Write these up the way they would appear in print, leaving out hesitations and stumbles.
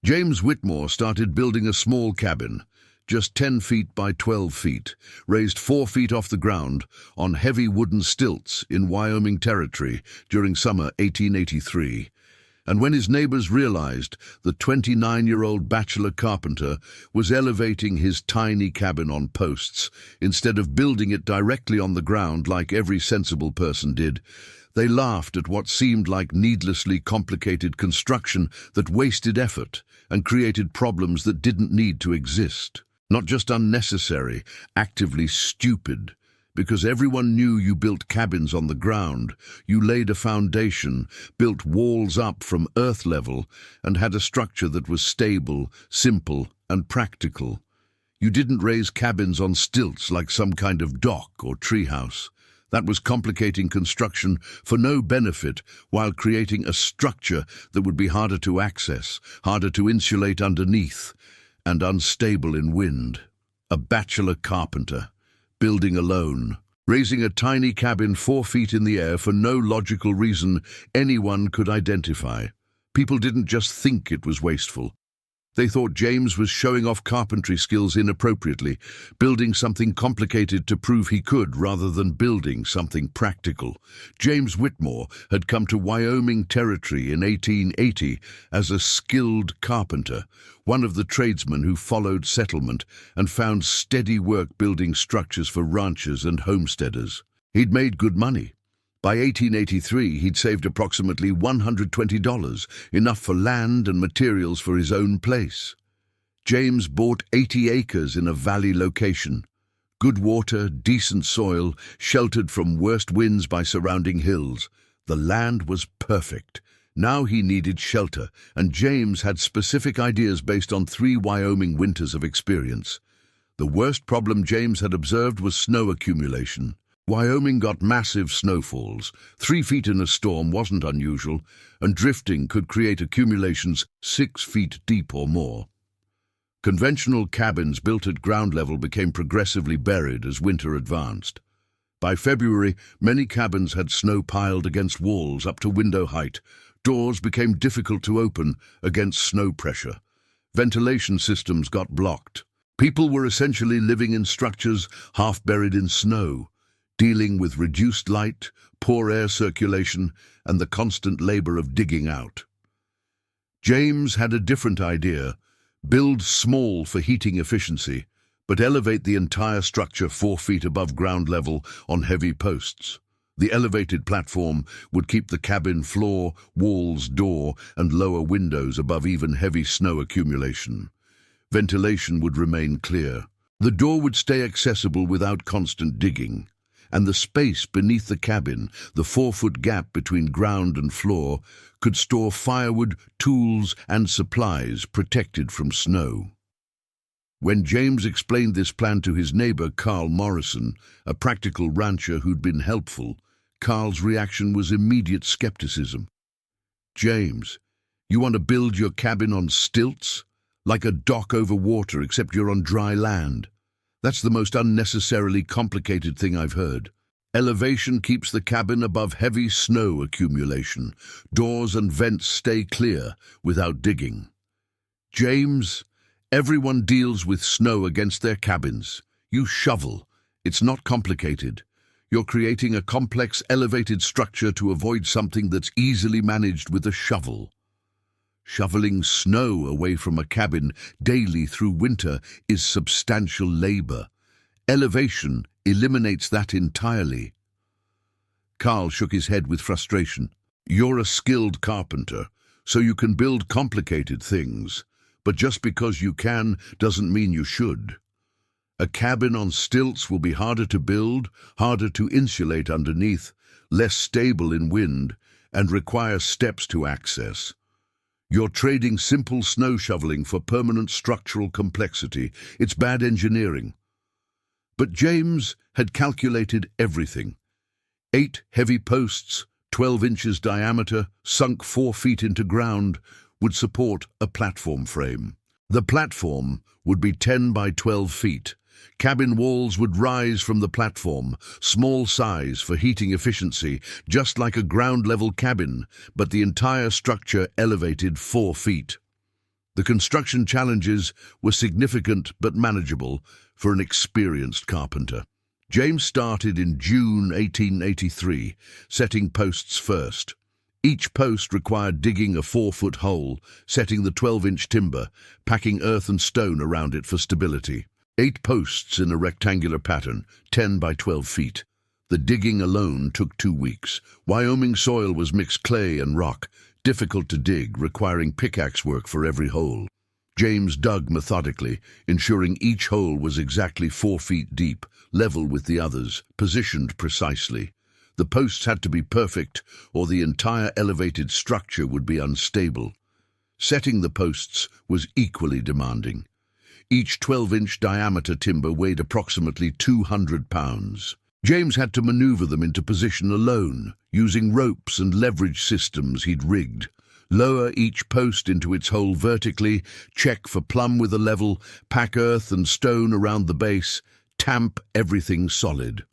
James Whitmore started building a small cabin, just 10 feet by 12 feet, raised 4 feet off the ground on heavy wooden stilts in Wyoming Territory during summer 1883. And when his neighbors realized the 29-year-old bachelor carpenter was elevating his tiny cabin on posts instead of building it directly on the ground like every sensible person did, they laughed at what seemed like needlessly complicated construction that wasted effort and created problems that didn't need to exist. Not just unnecessary, actively stupid. Because everyone knew you built cabins on the ground, you laid a foundation, built walls up from earth level, and had a structure that was stable, simple, and practical. You didn't raise cabins on stilts like some kind of dock or treehouse. That was complicating construction for no benefit while creating a structure that would be harder to access, harder to insulate underneath, and unstable in wind. A bachelor carpenter, building alone, raising a tiny cabin 4 feet in the air for no logical reason anyone could identify. People didn't just think it was wasteful. They thought James was showing off carpentry skills inappropriately, building something complicated to prove he could rather than building something practical. James Whitmore had come to Wyoming Territory in 1880 as a skilled carpenter, one of the tradesmen who followed settlement and found steady work building structures for ranchers and homesteaders. He'd made good money. By 1883, he'd saved approximately $120, enough for land and materials for his own place. James bought 80 acres in a valley location. Good water, decent soil, sheltered from worst winds by surrounding hills. The land was perfect. Now he needed shelter, and James had specific ideas based on 3 Wyoming winters of experience. The worst problem James had observed was snow accumulation. Wyoming got massive snowfalls. 3 feet in a storm wasn't unusual, and drifting could create accumulations 6 feet deep or more. Conventional cabins built at ground level became progressively buried as winter advanced. By February, many cabins had snow piled against walls up to window height. Doors became difficult to open against snow pressure. Ventilation systems got blocked. People were essentially living in structures half buried in snow, dealing with reduced light, poor air circulation, and the constant labor of digging out. James had a different idea: build small for heating efficiency, but elevate the entire structure 4 feet above ground level on heavy posts. The elevated platform would keep the cabin floor, walls, door, and lower windows above even heavy snow accumulation. Ventilation would remain clear. The door would stay accessible without constant digging. And the space beneath the cabin, the 4-foot gap between ground and floor, could store firewood, tools, and supplies protected from snow. When James explained this plan to his neighbor, Carl Morrison, a practical rancher who'd been helpful, Carl's reaction was immediate skepticism. "James, you want to build your cabin on stilts? Like a dock over water, except you're on dry land. That's the most unnecessarily complicated thing I've heard. Elevation keeps the cabin above heavy snow accumulation. Doors and vents stay clear without digging. James, everyone deals with snow against their cabins. You shovel. It's not complicated. You're creating a complex elevated structure to avoid something that's easily managed with a shovel. Shoveling snow away from a cabin daily through winter is substantial labor. Elevation eliminates that entirely." Carl shook his head with frustration. "You're a skilled carpenter, so you can build complicated things. But just because you can doesn't mean you should. A cabin on stilts will be harder to build, harder to insulate underneath, less stable in wind, and require steps to access. You're trading simple snow shoveling for permanent structural complexity. It's bad engineering." But James had calculated everything. 8 heavy posts, 12 inches diameter, sunk 4 feet into ground, would support a platform frame. The platform would be 10 by 12 feet. Cabin walls would rise from the platform, small size for heating efficiency, just like a ground-level cabin, but the entire structure elevated 4 feet. The construction challenges were significant but manageable for an experienced carpenter. James started in June 1883, setting posts first. Each post required digging a 4-foot hole, setting the 12-inch timber, packing earth and stone around it for stability. 8 posts in a rectangular pattern, 10 by 12 feet. The digging alone took 2 weeks. Wyoming soil was mixed clay and rock, difficult to dig, requiring pickaxe work for every hole. James dug methodically, ensuring each hole was exactly 4 feet deep, level with the others, positioned precisely. The posts had to be perfect, or the entire elevated structure would be unstable. Setting the posts was equally demanding. Each 12-inch diameter timber weighed approximately 200 pounds. James had to maneuver them into position alone, using ropes and leverage systems he'd rigged. Lower each post into its hole vertically, check for plumb with a level, pack earth and stone around the base, tamp everything solid.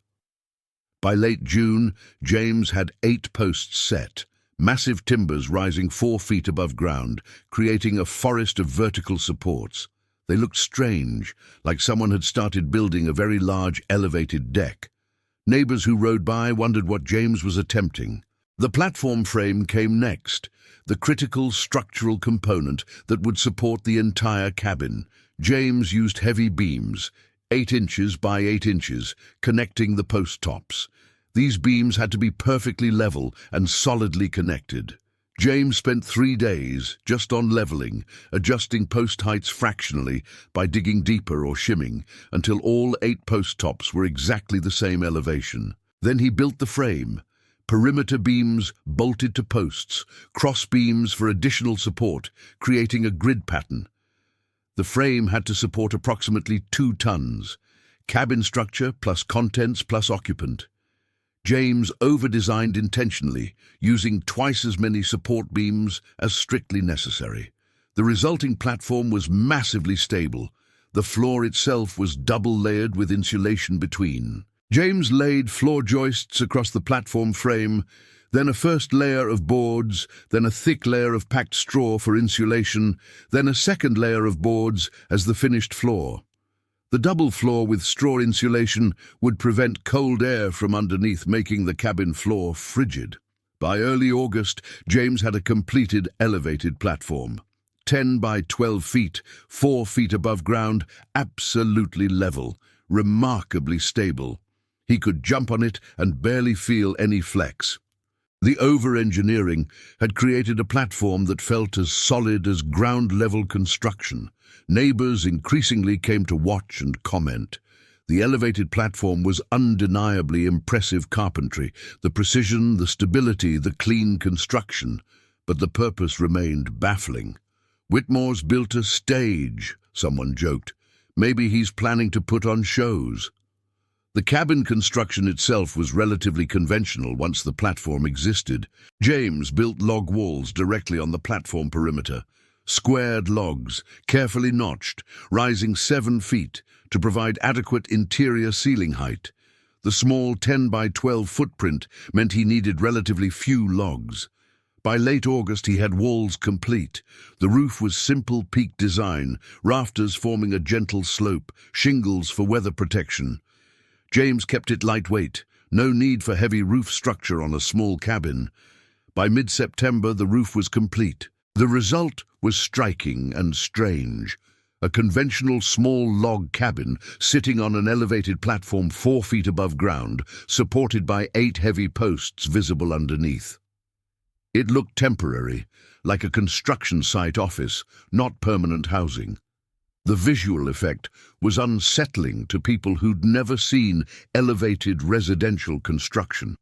By late June, James had 8 posts set, massive timbers rising 4 feet above ground, creating a forest of vertical supports. They looked strange, like someone had started building a very large elevated deck. Neighbors who rode by wondered what James was attempting. The platform frame came next, the critical structural component that would support the entire cabin. James used heavy beams, 8 inches by 8 inches, connecting the post tops. These beams had to be perfectly level and solidly connected. James spent 3 days just on leveling, adjusting post heights fractionally by digging deeper or shimming until all 8 post tops were exactly the same elevation. Then he built the frame. Perimeter beams bolted to posts, cross beams for additional support, creating a grid pattern. The frame had to support approximately 2 tons. Cabin structure plus contents plus occupant. James over-designed intentionally, using twice as many support beams as strictly necessary. The resulting platform was massively stable. The floor itself was double-layered with insulation between. James laid floor joists across the platform frame, then a first layer of boards, then a thick layer of packed straw for insulation, then a second layer of boards as the finished floor. The double floor with straw insulation would prevent cold air from underneath, making the cabin floor frigid. By early August, James had a completed elevated platform. 10 by 12 feet, 4 feet above ground, absolutely level, remarkably stable. He could jump on it and barely feel any flex. The over-engineering had created a platform that felt as solid as ground-level construction. Neighbors increasingly came to watch and comment. The elevated platform was undeniably impressive carpentry, the precision, the stability, the clean construction. But the purpose remained baffling. "Whitmore's built a stage," someone joked. "Maybe he's planning to put on shows." The cabin construction itself was relatively conventional once the platform existed. James built log walls directly on the platform perimeter. Squared logs, carefully notched, rising 7 feet to provide adequate interior ceiling height. The small 10 by 12 footprint meant he needed relatively few logs. By late August he had walls complete. The roof was simple peak design, rafters forming a gentle slope, shingles for weather protection. James kept it lightweight, no need for heavy roof structure on a small cabin. By mid-September the roof was complete. The result was striking and strange. A conventional small log cabin sitting on an elevated platform 4 feet above ground, supported by 8 heavy posts visible underneath. It looked temporary, like a construction site office, not permanent housing. The visual effect was unsettling to people who'd never seen elevated residential construction.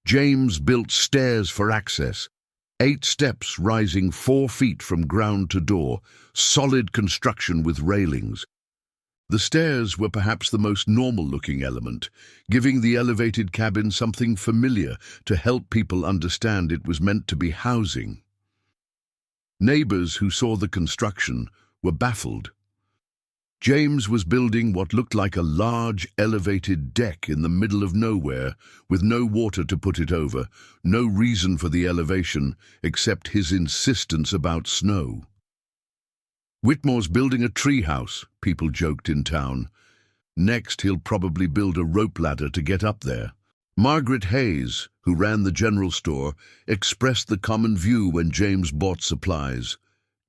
James built stairs for access, 8 steps rising 4 feet from ground to door, solid construction with railings. The stairs were perhaps the most normal-looking element, giving the elevated cabin something familiar to help people understand it was meant to be housing. Neighbors who saw the construction were baffled. James was building what looked like a large elevated deck in the middle of nowhere, with no water to put it over, no reason for the elevation except his insistence about snow. Whitmore's building a tree house, people joked in town. Next, he'll probably build a rope ladder to get up there. Margaret Hayes, who ran the general store, expressed the common view when James bought supplies.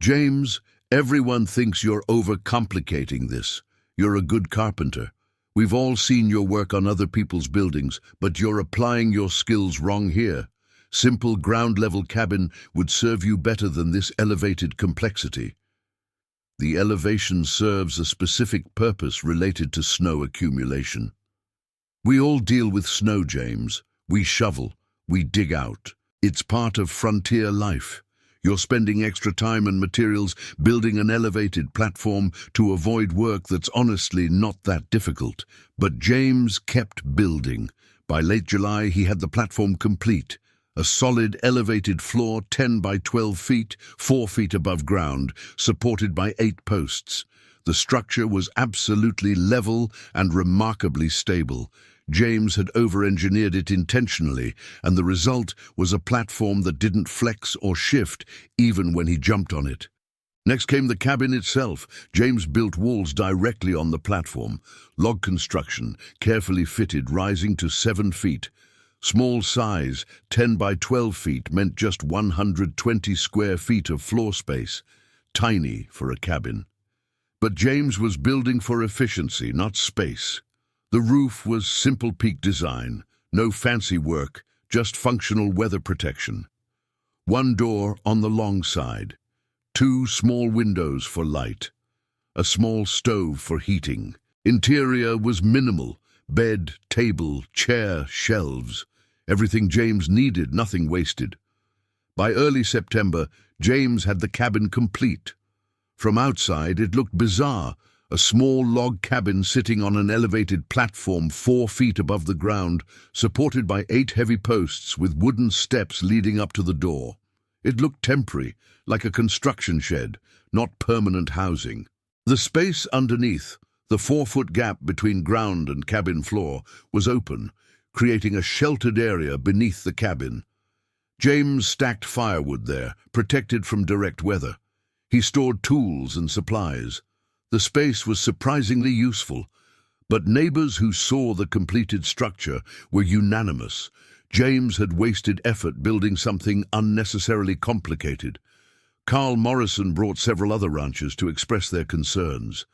"James, everyone thinks you're overcomplicating this. You're a good carpenter. We've all seen your work on other people's buildings, but you're applying your skills wrong here. Simple ground-level cabin would serve you better than this elevated complexity." The elevation serves a specific purpose related to snow accumulation. We all deal with snow, James. We shovel, we dig out. It's part of frontier life. You're spending extra time and materials building an elevated platform to avoid work that's honestly not that difficult. But James kept building. By late July, he had the platform complete. A solid elevated floor 10 by 12 feet, 4 feet above ground, supported by 8 posts. The structure was absolutely level and remarkably stable. James had over-engineered it intentionally, and the result was a platform that didn't flex or shift even when he jumped on it. Next came the cabin itself. James built walls directly on the platform. Log construction, carefully fitted, rising to 7 feet. Small size, 10 by 12 feet, meant just 120 square feet of floor space. Tiny for a cabin. But James was building for efficiency, not space. The roof was simple peak design, no fancy work, just functional weather protection. 1 door on the long side, 2 small windows for light, a small stove for heating. Interior was minimal. Bed, table, chair, shelves. Everything James needed, nothing wasted. By early September, James had the cabin complete. From outside, it looked bizarre. A small log cabin sitting on an elevated platform 4 feet above the ground, supported by 8 heavy posts with wooden steps leading up to the door. It looked temporary, like a construction shed, not permanent housing. The space underneath, the 4-foot gap between ground and cabin floor, was open, creating a sheltered area beneath the cabin. James stacked firewood there, protected from direct weather. He stored tools and supplies. The space was surprisingly useful, but neighbors who saw the completed structure were unanimous. James had wasted effort building something unnecessarily complicated. Carl Morrison brought several other ranchers to express their concerns.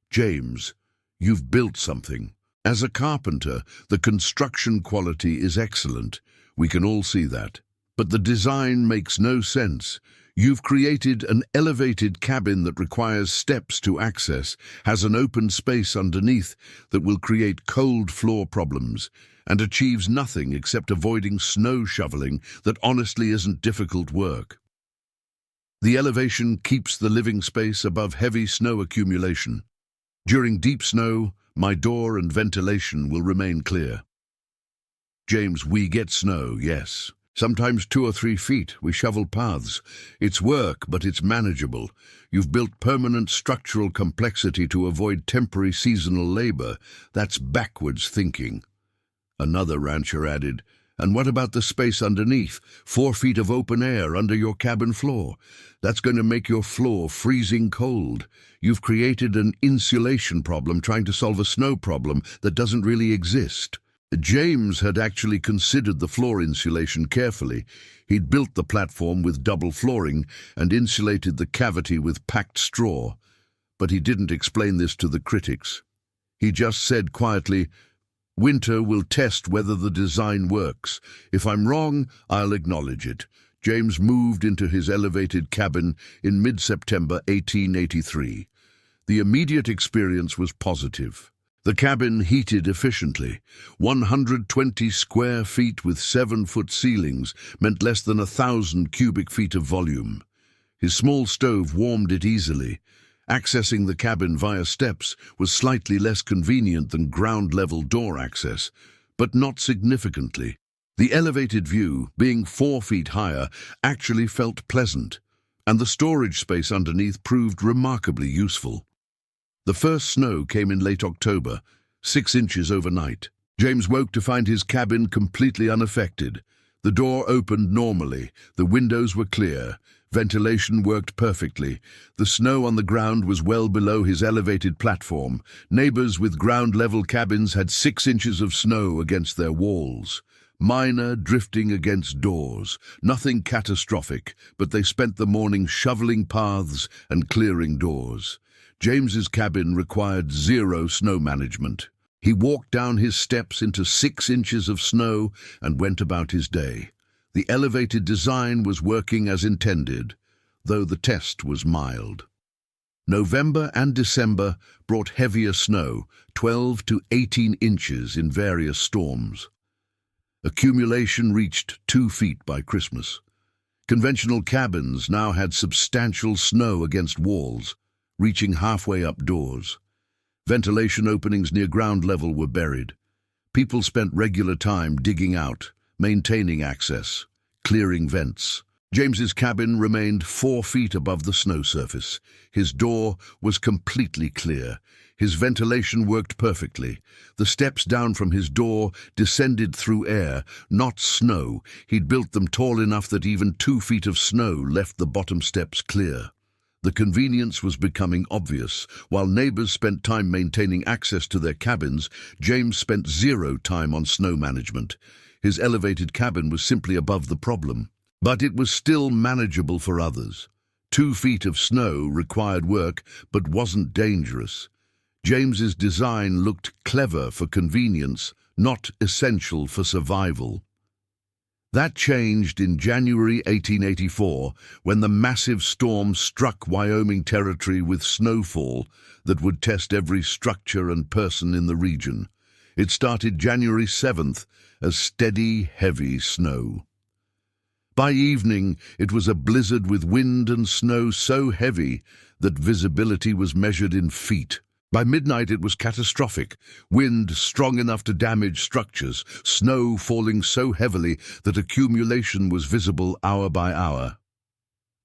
"James, you've built something. As a carpenter, the construction quality is excellent. We can all see that. But the design makes no sense. You've created an elevated cabin that requires steps to access, has an open space underneath that will create cold floor problems, and achieves nothing except avoiding snow shoveling that honestly isn't difficult work. The elevation keeps the living space above heavy snow accumulation. During deep snow, my door and ventilation will remain clear." "James, we get snow, yes. Sometimes 2 or 3 feet. We shovel paths. It's work, but it's manageable. You've built permanent structural complexity to avoid temporary seasonal labor. That's backwards thinking." Another rancher added, "And what about the space underneath? 4 feet of open air under your cabin floor. That's going to make your floor freezing cold. You've created an insulation problem trying to solve a snow problem that doesn't really exist." James had actually considered the floor insulation carefully. He'd built the platform with double flooring and insulated the cavity with packed straw. But he didn't explain this to the critics. He just said quietly, "Winter will test whether the design works. If I'm wrong, I'll acknowledge it." James moved into his elevated cabin in mid-September 1883. The immediate experience was positive. The cabin heated efficiently. 120 square feet with 7-foot ceilings meant less than 1,000 cubic feet of volume. His small stove warmed it easily. Accessing the cabin via steps was slightly less convenient than ground-level door access, but not significantly. The elevated view, being 4 feet higher, actually felt pleasant, and the storage space underneath proved remarkably useful. The first snow came in late October, 6 inches overnight. James woke to find his cabin completely unaffected. The door opened normally, the windows were clear, Ventilation worked perfectly. The snow on the ground was well below his elevated platform. Neighbors with ground-level cabins had 6 inches of snow against their walls. Minor drifting against doors. Nothing catastrophic, but they spent the morning shoveling paths and clearing doors. James's cabin required 0 snow management. He walked down his steps into 6 inches of snow and went about his day. The elevated design was working as intended, though the test was mild. November and December brought heavier snow, 12 to 18 inches in various storms. Accumulation reached 2 feet by Christmas. Conventional cabins now had substantial snow against walls, reaching halfway up doors. Ventilation openings near ground level were buried. People spent regular time digging out, maintaining access, clearing vents. James's cabin remained 4 feet above the snow surface. His door was completely clear. His ventilation worked perfectly. The steps down from his door descended through air, not snow. He'd built them tall enough that even 2 feet of snow left the bottom steps clear. The convenience was becoming obvious. While neighbors spent time maintaining access to their cabins, James spent 0 time on snow management. His elevated cabin was simply above the problem. But it was still manageable for others. 2 feet of snow required work, but wasn't dangerous. James's design looked clever for convenience, not essential for survival. That changed in January 1884, when the massive storm struck Wyoming Territory with snowfall that would test every structure and person in the region. It started January 7th as steady, heavy snow. By evening, it was a blizzard with wind and snow so heavy that visibility was measured in feet. By midnight, it was catastrophic. Wind strong enough to damage structures, snow falling so heavily that accumulation was visible hour by hour.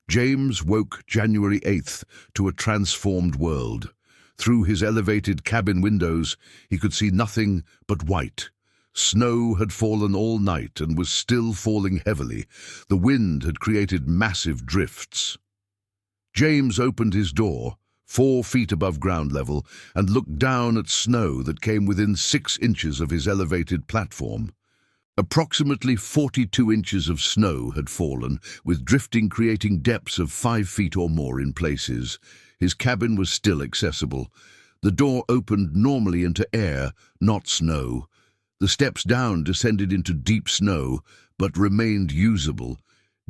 James woke January 8th to a transformed world. Through his elevated cabin windows, he could see nothing but white. Snow had fallen all night and was still falling heavily. The wind had created massive drifts. James opened his door, 4 feet above ground level, and looked down at snow that came within 6 inches of his elevated platform. Approximately 42 inches of snow had fallen, with drifting creating depths of 5 feet or more in places. His cabin was still accessible. The door opened normally into air, not snow. The steps down descended into deep snow, but remained usable.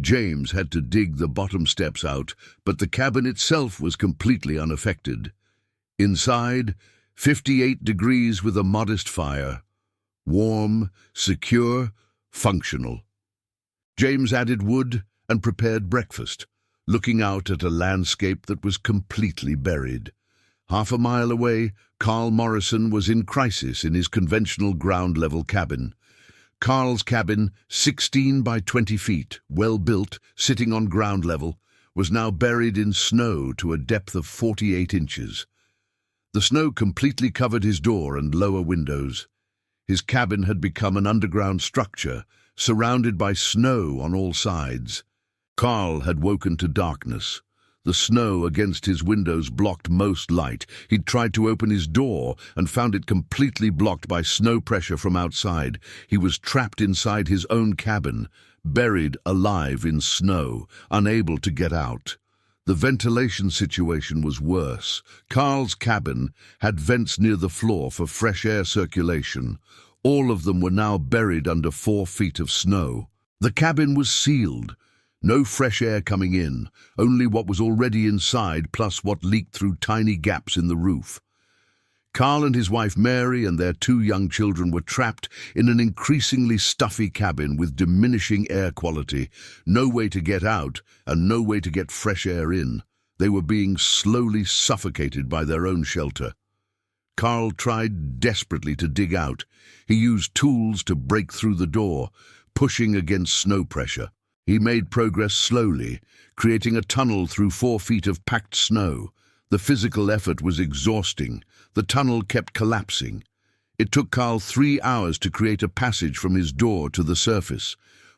James had to dig the bottom steps out, but the cabin itself was completely unaffected. Inside, 58 degrees with a modest fire. Warm, secure, functional. James added wood and prepared breakfast, looking out at a landscape that was completely buried. Half a mile away, Carl Morrison was in crisis in his conventional ground-level cabin. Carl's cabin, 16 by 20 feet, well built, sitting on ground level, was now buried in snow to a depth of 48 inches. The snow completely covered his door and lower windows. His cabin had become an underground structure, surrounded by snow on all sides. Carl had woken to darkness. The snow against his windows blocked most light. He'd tried to open his door and found it completely blocked by snow pressure from outside. He was trapped inside his own cabin, buried alive in snow, unable to get out. The ventilation situation was worse. Carl's cabin had vents near the floor for fresh air circulation. All of them were now buried under 4 feet of snow. The cabin was sealed. No fresh air coming in, only what was already inside plus what leaked through tiny gaps in the roof. Carl and his wife Mary and their 2 young children were trapped in an increasingly stuffy cabin with diminishing air quality, no way to get out and no way to get fresh air in. They were being slowly suffocated by their own shelter. Carl tried desperately to dig out. He used tools to break through the door, pushing against snow pressure. He made progress slowly, creating a tunnel through 4 feet of packed snow. The physical effort was exhausting. The tunnel kept collapsing. It took Carl 3 hours to create a passage from his door to the surface.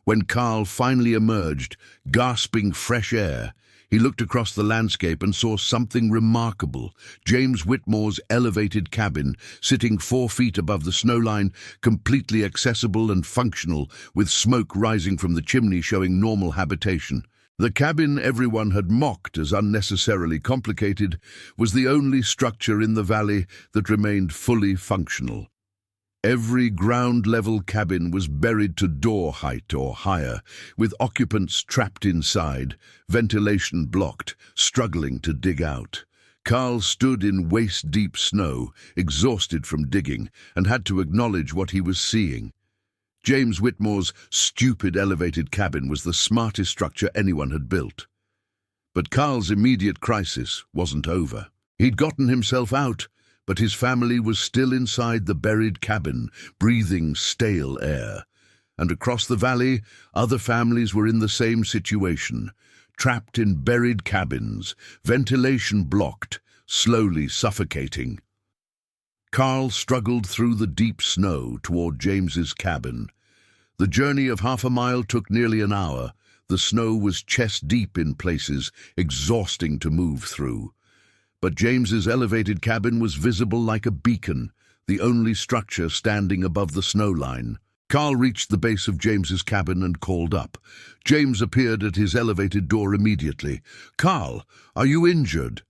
When Carl finally emerged, gasping fresh air, he looked across the landscape and saw something remarkable. James Whitmore's elevated cabin, sitting 4 feet above the snowline, completely accessible and functional, with smoke rising from the chimney showing normal habitation. The cabin everyone had mocked as unnecessarily complicated was the only structure in the valley that remained fully functional. Every ground-level cabin was buried to door height or higher, with occupants trapped inside, ventilation blocked, struggling to dig out. Carl stood in waist-deep snow, exhausted from digging, and had to acknowledge what he was seeing. James Whitmore's stupid elevated cabin was the smartest structure anyone had built. But Carl's immediate crisis wasn't over. He'd gotten himself out, but his family was still inside the buried cabin, breathing stale air. And across the valley, other families were in the same situation, trapped in buried cabins, ventilation blocked, slowly suffocating. Carl struggled through the deep snow toward James's cabin. The journey of half a mile took nearly an hour. The snow was chest-deep in places, exhausting to move through. But James's elevated cabin was visible like a beacon, the only structure standing above the snow line. Carl reached the base of James's cabin and called up. James appeared at his elevated door immediately. "Carl, are you injured?"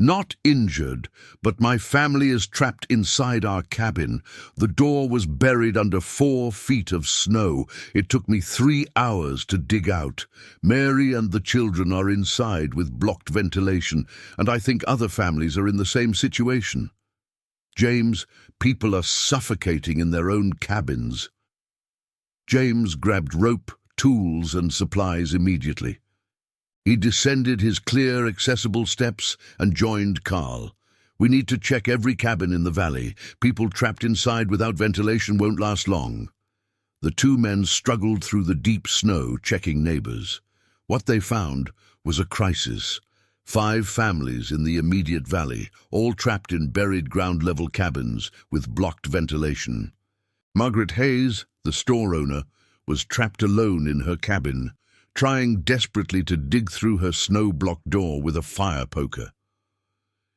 "Not injured, but my family is trapped inside our cabin. The door was buried under 4 feet of snow. It took me 3 hours to dig out. Mary and the children are inside with blocked ventilation, and I think other families are in the same situation." "James, people are suffocating in their own cabins." James grabbed rope, tools, and supplies immediately. He descended his clear, accessible steps and joined Carl. "We need to check every cabin in the valley. People trapped inside without ventilation won't last long." The 2 men struggled through the deep snow, checking neighbors. What they found was a crisis. 5 families in the immediate valley, all trapped in buried ground-level cabins with blocked ventilation. Margaret Hayes, the store owner, was trapped alone in her cabin, trying desperately to dig through her snow-blocked door with a fire poker.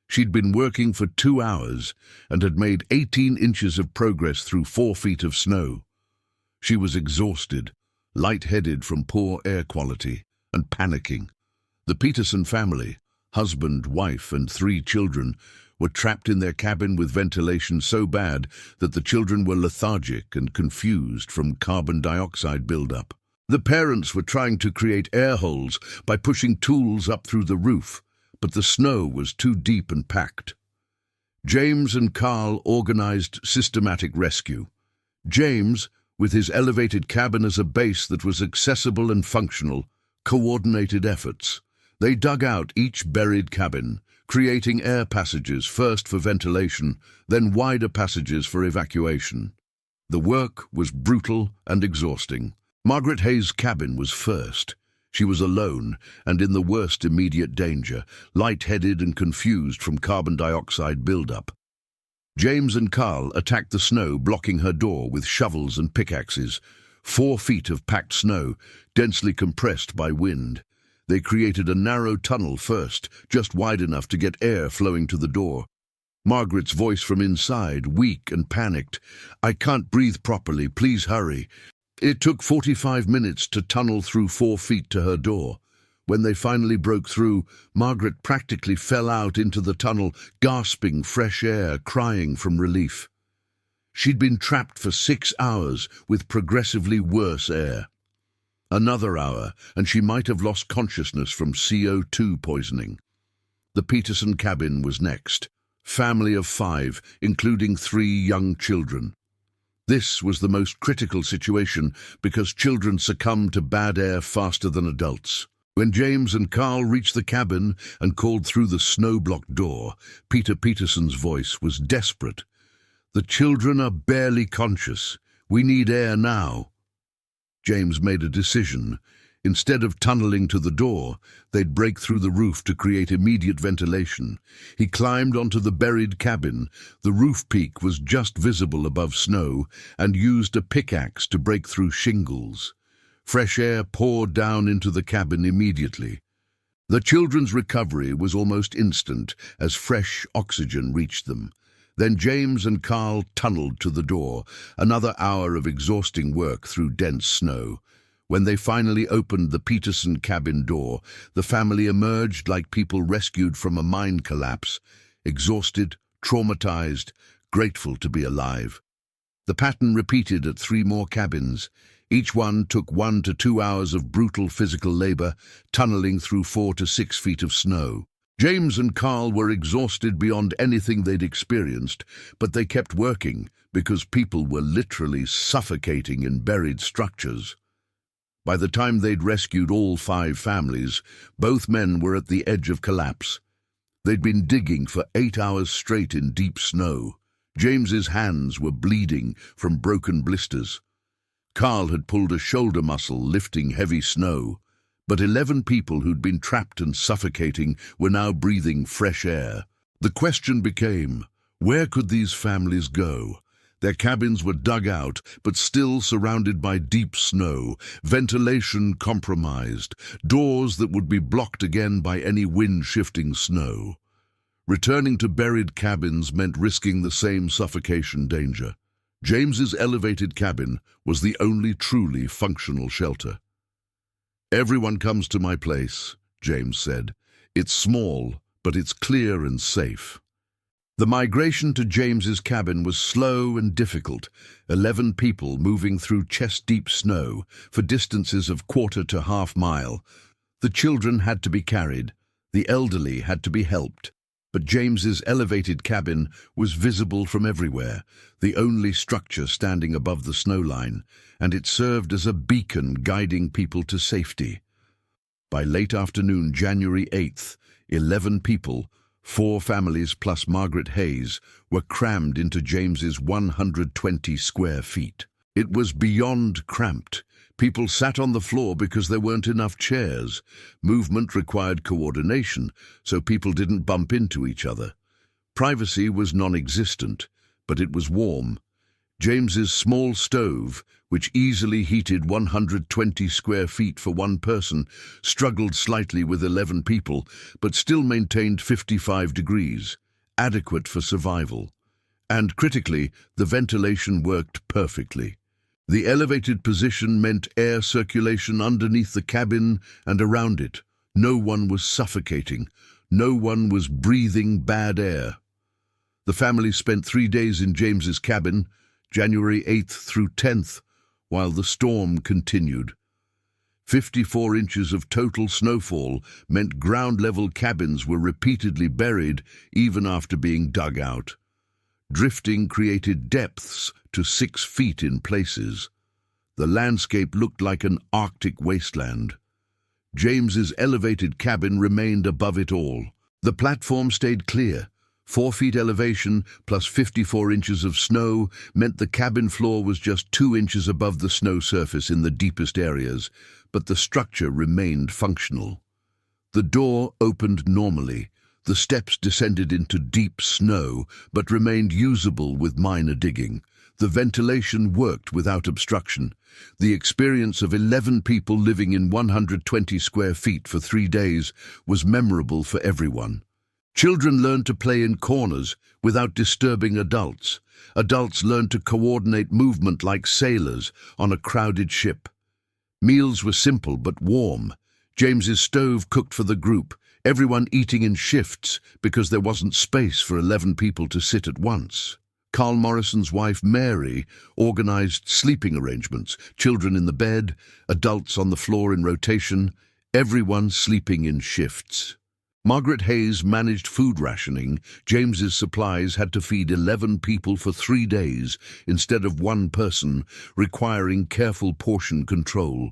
She'd been working for 2 hours and had made 18 inches of progress through 4 feet of snow. She was exhausted, lightheaded from poor air quality, and panicking. The Peterson family, husband, wife, and 3 children, were trapped in their cabin with ventilation so bad that the children were lethargic and confused from carbon dioxide buildup. The parents were trying to create air holes by pushing tools up through the roof, but the snow was too deep and packed. James and Carl organized systematic rescue. James, with his elevated cabin as a base that was accessible and functional, coordinated efforts. They dug out each buried cabin, creating air passages first for ventilation, then wider passages for evacuation. The work was brutal and exhausting. Margaret Hayes' cabin was first. She was alone and in the worst immediate danger, lightheaded and confused from carbon dioxide buildup. James and Carl attacked the snow, blocking her door with shovels and pickaxes. 4 feet of packed snow, densely compressed by wind. They created a narrow tunnel first, just wide enough to get air flowing to the door. Margaret's voice from inside, weak and panicked. "I can't breathe properly, please hurry." It took 45 minutes to tunnel through 4 feet to her door. When they finally broke through, Margaret practically fell out into the tunnel, gasping fresh air, crying from relief. She'd been trapped for 6 hours with progressively worse air. Another hour, and she might have lost consciousness from CO2 poisoning. The Peterson cabin was next. Family of 5, including 3 young children. This was the most critical situation because children succumb to bad air faster than adults. When James and Carl reached the cabin and called through the snow-blocked door, Peter Peterson's voice was desperate. "The children are barely conscious. We need air now." James made a decision. Instead of tunneling to the door, they'd break through the roof to create immediate ventilation. He climbed onto the buried cabin. The roof peak was just visible above snow, and used a pickaxe to break through shingles. Fresh air poured down into the cabin immediately. The children's recovery was almost instant as fresh oxygen reached them. Then James and Carl tunneled to the door, another hour of exhausting work through dense snow. When they finally opened the Peterson cabin door, the family emerged like people rescued from a mine collapse, exhausted, traumatized, grateful to be alive. The pattern repeated at 3 more cabins. Each one took 1 to 2 hours of brutal physical labor, tunneling through 4 to 6 feet of snow. James and Carl were exhausted beyond anything they'd experienced, but they kept working because people were literally suffocating in buried structures. By the time they'd rescued all 5 families, both men were at the edge of collapse. They'd been digging for 8 hours straight in deep snow. James's hands were bleeding from broken blisters. Carl had pulled a shoulder muscle lifting heavy snow, but 11 people who'd been trapped and suffocating were now breathing fresh air. The question became, where could these families go? Their cabins were dug out, but still surrounded by deep snow, ventilation compromised, doors that would be blocked again by any wind-shifting snow. Returning to buried cabins meant risking the same suffocation danger. James's elevated cabin was the only truly functional shelter. "Everyone comes to my place," James said. "It's small, but it's clear and safe." The migration to James's cabin was slow and difficult, 11 people moving through chest-deep snow for distances of quarter to half-mile. The children had to be carried, the elderly had to be helped, but James's elevated cabin was visible from everywhere, the only structure standing above the snow line, and it served as a beacon guiding people to safety. By late afternoon, January 8th, 11 people, 4 families plus Margaret Hayes, were crammed into James's 120 square feet. It was beyond cramped. People sat on the floor because there weren't enough chairs. Movement required coordination, so people didn't bump into each other. Privacy was non-existent, but it was warm. James's small stove, which easily heated 120 square feet for one person, struggled slightly with 11 people, but still maintained 55 degrees, adequate for survival. And critically, the ventilation worked perfectly. The elevated position meant air circulation underneath the cabin and around it. No one was suffocating. No one was breathing bad air. The family spent 3 days in James's cabin, January 8th through 10th, while the storm continued. 54 inches of total snowfall meant ground-level cabins were repeatedly buried even after being dug out. Drifting created depths to 6 feet in places. The landscape looked like an Arctic wasteland. James's elevated cabin remained above it all. The platform stayed clear. 4 feet elevation plus 54 inches of snow meant the cabin floor was just 2 inches above the snow surface in the deepest areas, but the structure remained functional. The door opened normally. The steps descended into deep snow, but remained usable with minor digging. The ventilation worked without obstruction. The experience of 11 people living in 120 square feet for 3 days was memorable for everyone. Children learned to play in corners without disturbing adults. Adults learned to coordinate movement like sailors on a crowded ship. Meals were simple but warm. James's stove cooked for the group, everyone eating in shifts because there wasn't space for 11 people to sit at once. Carl Morrison's wife, Mary, organized sleeping arrangements, children in the bed, adults on the floor in rotation, everyone sleeping in shifts. Margaret Hayes managed food rationing. James's supplies had to feed 11 people for 3 days instead of 1 person, requiring careful portion control.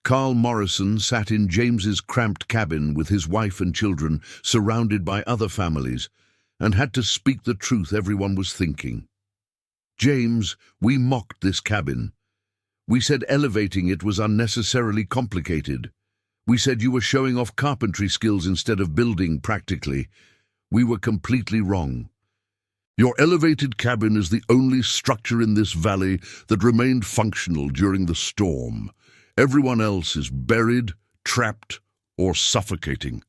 Carl Morrison sat in James's cramped cabin with his wife and children, surrounded by other families, and had to speak the truth everyone was thinking. "James, we mocked this cabin. We said elevating it was unnecessarily complicated. We said you were showing off carpentry skills instead of building practically. We were completely wrong. Your elevated cabin is the only structure in this valley that remained functional during the storm. Everyone else is buried, trapped, or suffocating.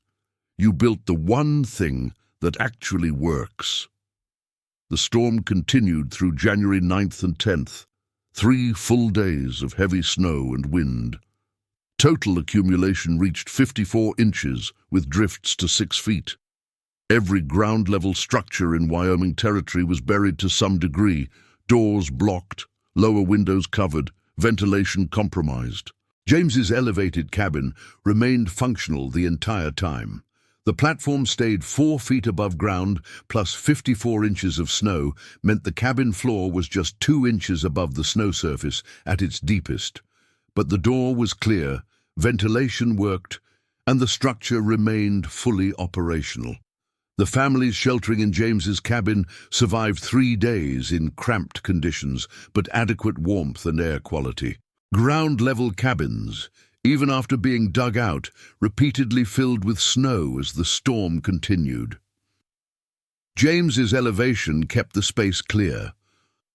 You built the one thing that actually works. The storm continued through January 9th and 10th, 3 full days of heavy snow and wind. Total accumulation reached 54 inches, with drifts to 6 feet. Every ground-level structure in Wyoming Territory was buried to some degree, doors blocked, lower windows covered, ventilation compromised. James's elevated cabin remained functional the entire time. The platform stayed 4 feet above ground, plus 54 inches of snow meant the cabin floor was just 2 inches above the snow surface at its deepest. But the door was clear, ventilation worked, and the structure remained fully operational. The families sheltering in James's cabin survived 3 days in cramped conditions, but adequate warmth and air quality. Ground-level cabins, even after being dug out, repeatedly filled with snow as the storm continued. James's elevation kept the space clear.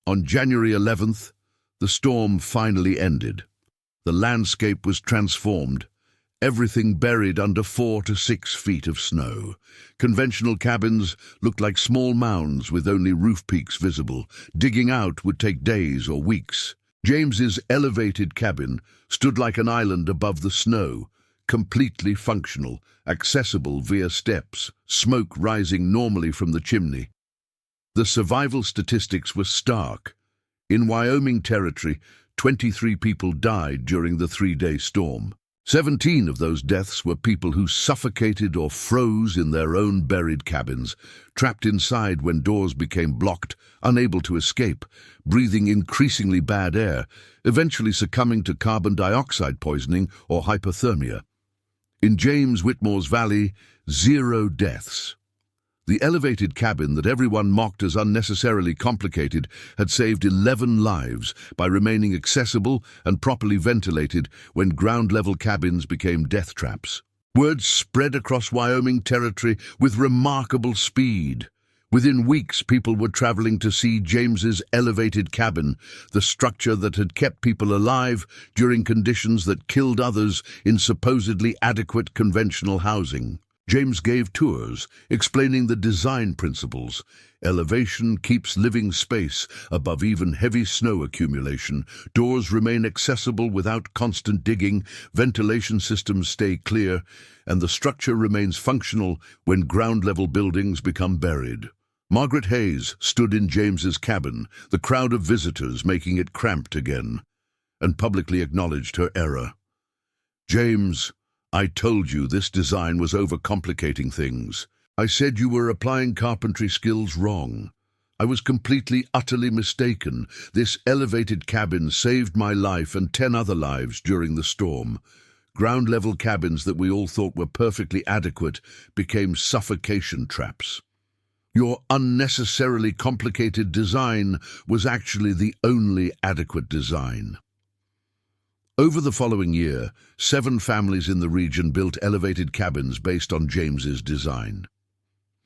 On January 11th, the storm finally ended. The landscape was transformed, everything buried under 4 to 6 feet of snow. Conventional cabins looked like small mounds with only roof peaks visible. Digging out would take days or weeks. James's elevated cabin stood like an island above the snow, completely functional, accessible via steps, smoke rising normally from the chimney. The survival statistics were stark. In Wyoming Territory, 23 people died during the 3-day storm. 17 of those deaths were people who suffocated or froze in their own buried cabins, trapped inside when doors became blocked, unable to escape, breathing increasingly bad air, eventually succumbing to carbon dioxide poisoning or hypothermia. In James Whitmore's valley, 0 deaths. The elevated cabin that everyone mocked as unnecessarily complicated had saved 11 lives by remaining accessible and properly ventilated when ground-level cabins became death traps. Word spread across Wyoming Territory with remarkable speed. Within weeks, people were traveling to see James's elevated cabin, the structure that had kept people alive during conditions that killed others in supposedly adequate conventional housing. James gave tours, explaining the design principles. Elevation keeps living space above even heavy snow accumulation. Doors remain accessible without constant digging. Ventilation systems stay clear, and the structure remains functional when ground-level buildings become buried. Margaret Hayes stood in James's cabin, the crowd of visitors making it cramped again, and publicly acknowledged her error. "James, I told you this design was overcomplicating things. I said you were applying carpentry skills wrong. I was completely, utterly mistaken. This elevated cabin saved my life and 10 other lives during the storm. Ground-level cabins that we all thought were perfectly adequate became suffocation traps. Your unnecessarily complicated design was actually the only adequate design." Over the following year, 7 families in the region built elevated cabins based on James's design.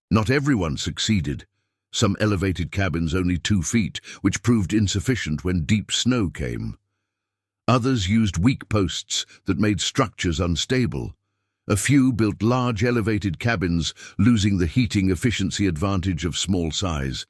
Not everyone succeeded. Some elevated cabins only 2 feet, which proved insufficient when deep snow came. Others used weak posts that made structures unstable. A few built large elevated cabins, losing the heating efficiency advantage of small size.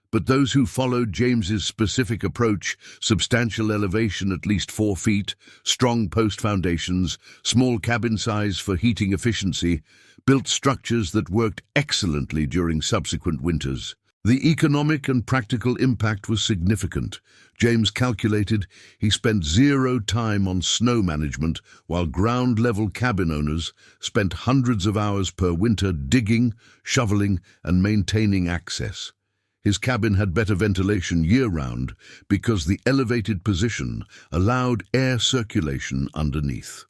But those who followed James's specific approach, substantial elevation at least 4 feet, strong post foundations, small cabin size for heating efficiency, built structures that worked excellently during subsequent winters. The economic and practical impact was significant. James calculated he spent 0 time on snow management, while ground-level cabin owners spent hundreds of hours per winter digging, shoveling, and maintaining access. His cabin had better ventilation year-round because the elevated position allowed air circulation underneath.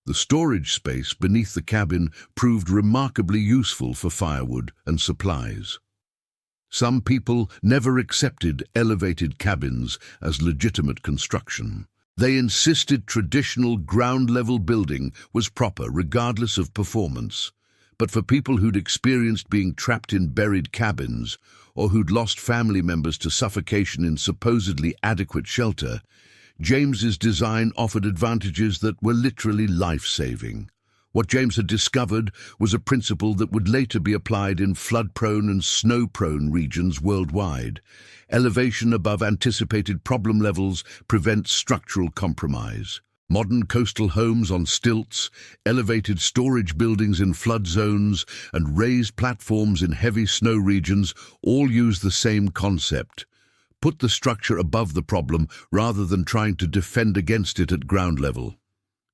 The storage space beneath the cabin proved remarkably useful for firewood and supplies. Some people never accepted elevated cabins as legitimate construction. They insisted traditional ground-level building was proper regardless of performance. But for people who'd experienced being trapped in buried cabins, or who'd lost family members to suffocation in supposedly adequate shelter, James's design offered advantages that were literally life-saving. What James had discovered was a principle that would later be applied in flood-prone and snow-prone regions worldwide. Elevation above anticipated problem levels prevents structural compromise. Modern coastal homes on stilts, elevated storage buildings in flood zones, and raised platforms in heavy snow regions all use the same concept. Put the structure above the problem rather than trying to defend against it at ground level.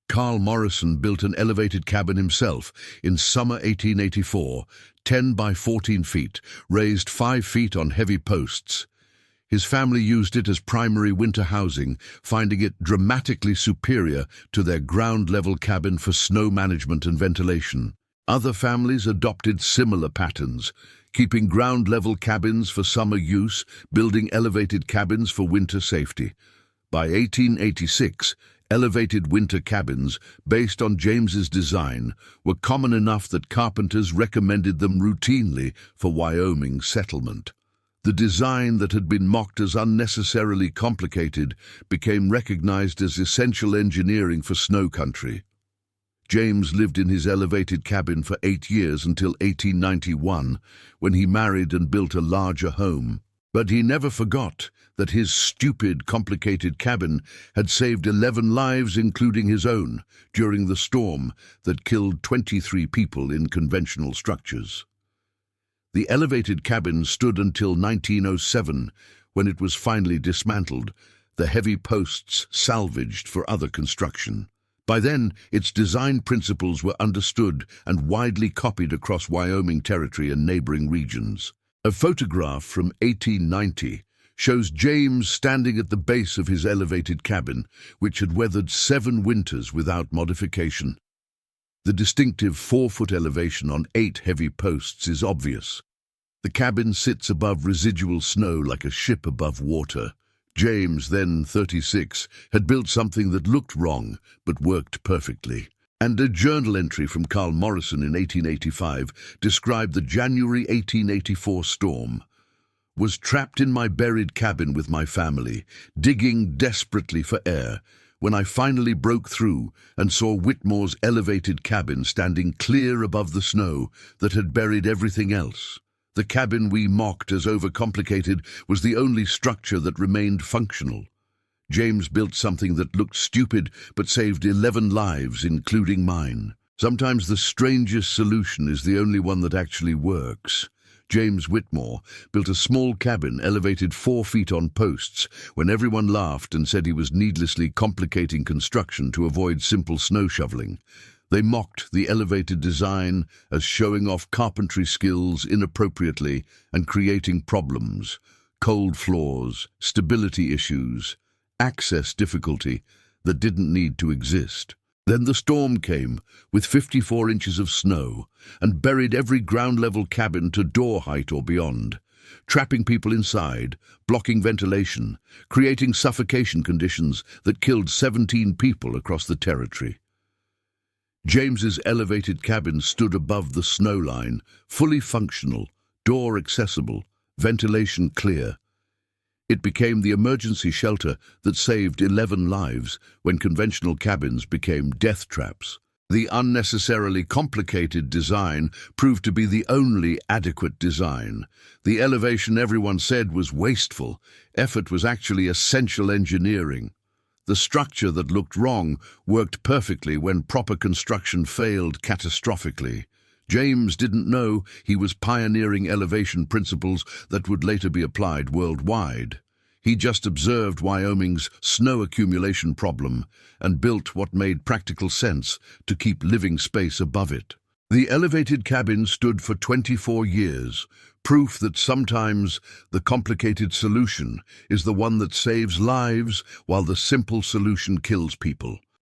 Carl Morrison built an elevated cabin himself in summer 1884, 10 by 14 feet, raised 5 feet on heavy posts. His family used it as primary winter housing, finding it dramatically superior to their ground-level cabin for snow management and ventilation. Other families adopted similar patterns, keeping ground-level cabins for summer use, building elevated cabins for winter safety. By 1886, elevated winter cabins, based on James's design, were common enough that carpenters recommended them routinely for Wyoming settlement. The design that had been mocked as unnecessarily complicated became recognized as essential engineering for snow country. James lived in his elevated cabin for 8 years until 1891, when he married and built a larger home. But he never forgot that his stupid, complicated cabin had saved 11 lives, including his own, during the storm that killed 23 people in conventional structures. The elevated cabin stood until 1907, when it was finally dismantled, the heavy posts salvaged for other construction. By then, its design principles were understood and widely copied across Wyoming territory and neighboring regions. A photograph from 1890 shows James standing at the base of his elevated cabin, which had weathered 7 winters without modification. The distinctive 4-foot elevation on 8 heavy posts is obvious. The cabin sits above residual snow like a ship above water. James, then 36, had built something that looked wrong but worked perfectly. And a journal entry from Carl Morrison in 1885 described the January 1884 storm. "Was trapped in my buried cabin with my family, digging desperately for air, when I finally broke through and saw Whitmore's elevated cabin standing clear above the snow that had buried everything else. The cabin we mocked as overcomplicated was the only structure that remained functional. James built something that looked stupid but saved 11 lives, including mine. Sometimes the strangest solution is the only one that actually works." James Whitmore built a small cabin elevated 4 feet on posts when everyone laughed and said he was needlessly complicating construction to avoid simple snow shoveling. They mocked the elevated design as showing off carpentry skills inappropriately and creating problems: cold floors, stability issues, access difficulty that didn't need to exist. Then the storm came, with 54 inches of snow, and buried every ground-level cabin to door height or beyond, trapping people inside, blocking ventilation, creating suffocation conditions that killed 17 people across the territory. James's elevated cabin stood above the snow line, fully functional, door accessible, ventilation clear. It became the emergency shelter that saved 11 lives when conventional cabins became death traps. The unnecessarily complicated design proved to be the only adequate design. The elevation everyone said was wasteful. Effort was actually essential engineering. The structure that looked wrong worked perfectly when proper construction failed catastrophically. James didn't know he was pioneering elevation principles that would later be applied worldwide. He just observed Wyoming's snow accumulation problem and built what made practical sense to keep living space above it. The elevated cabin stood for 24 years, proof that sometimes the complicated solution is the one that saves lives while the simple solution kills people.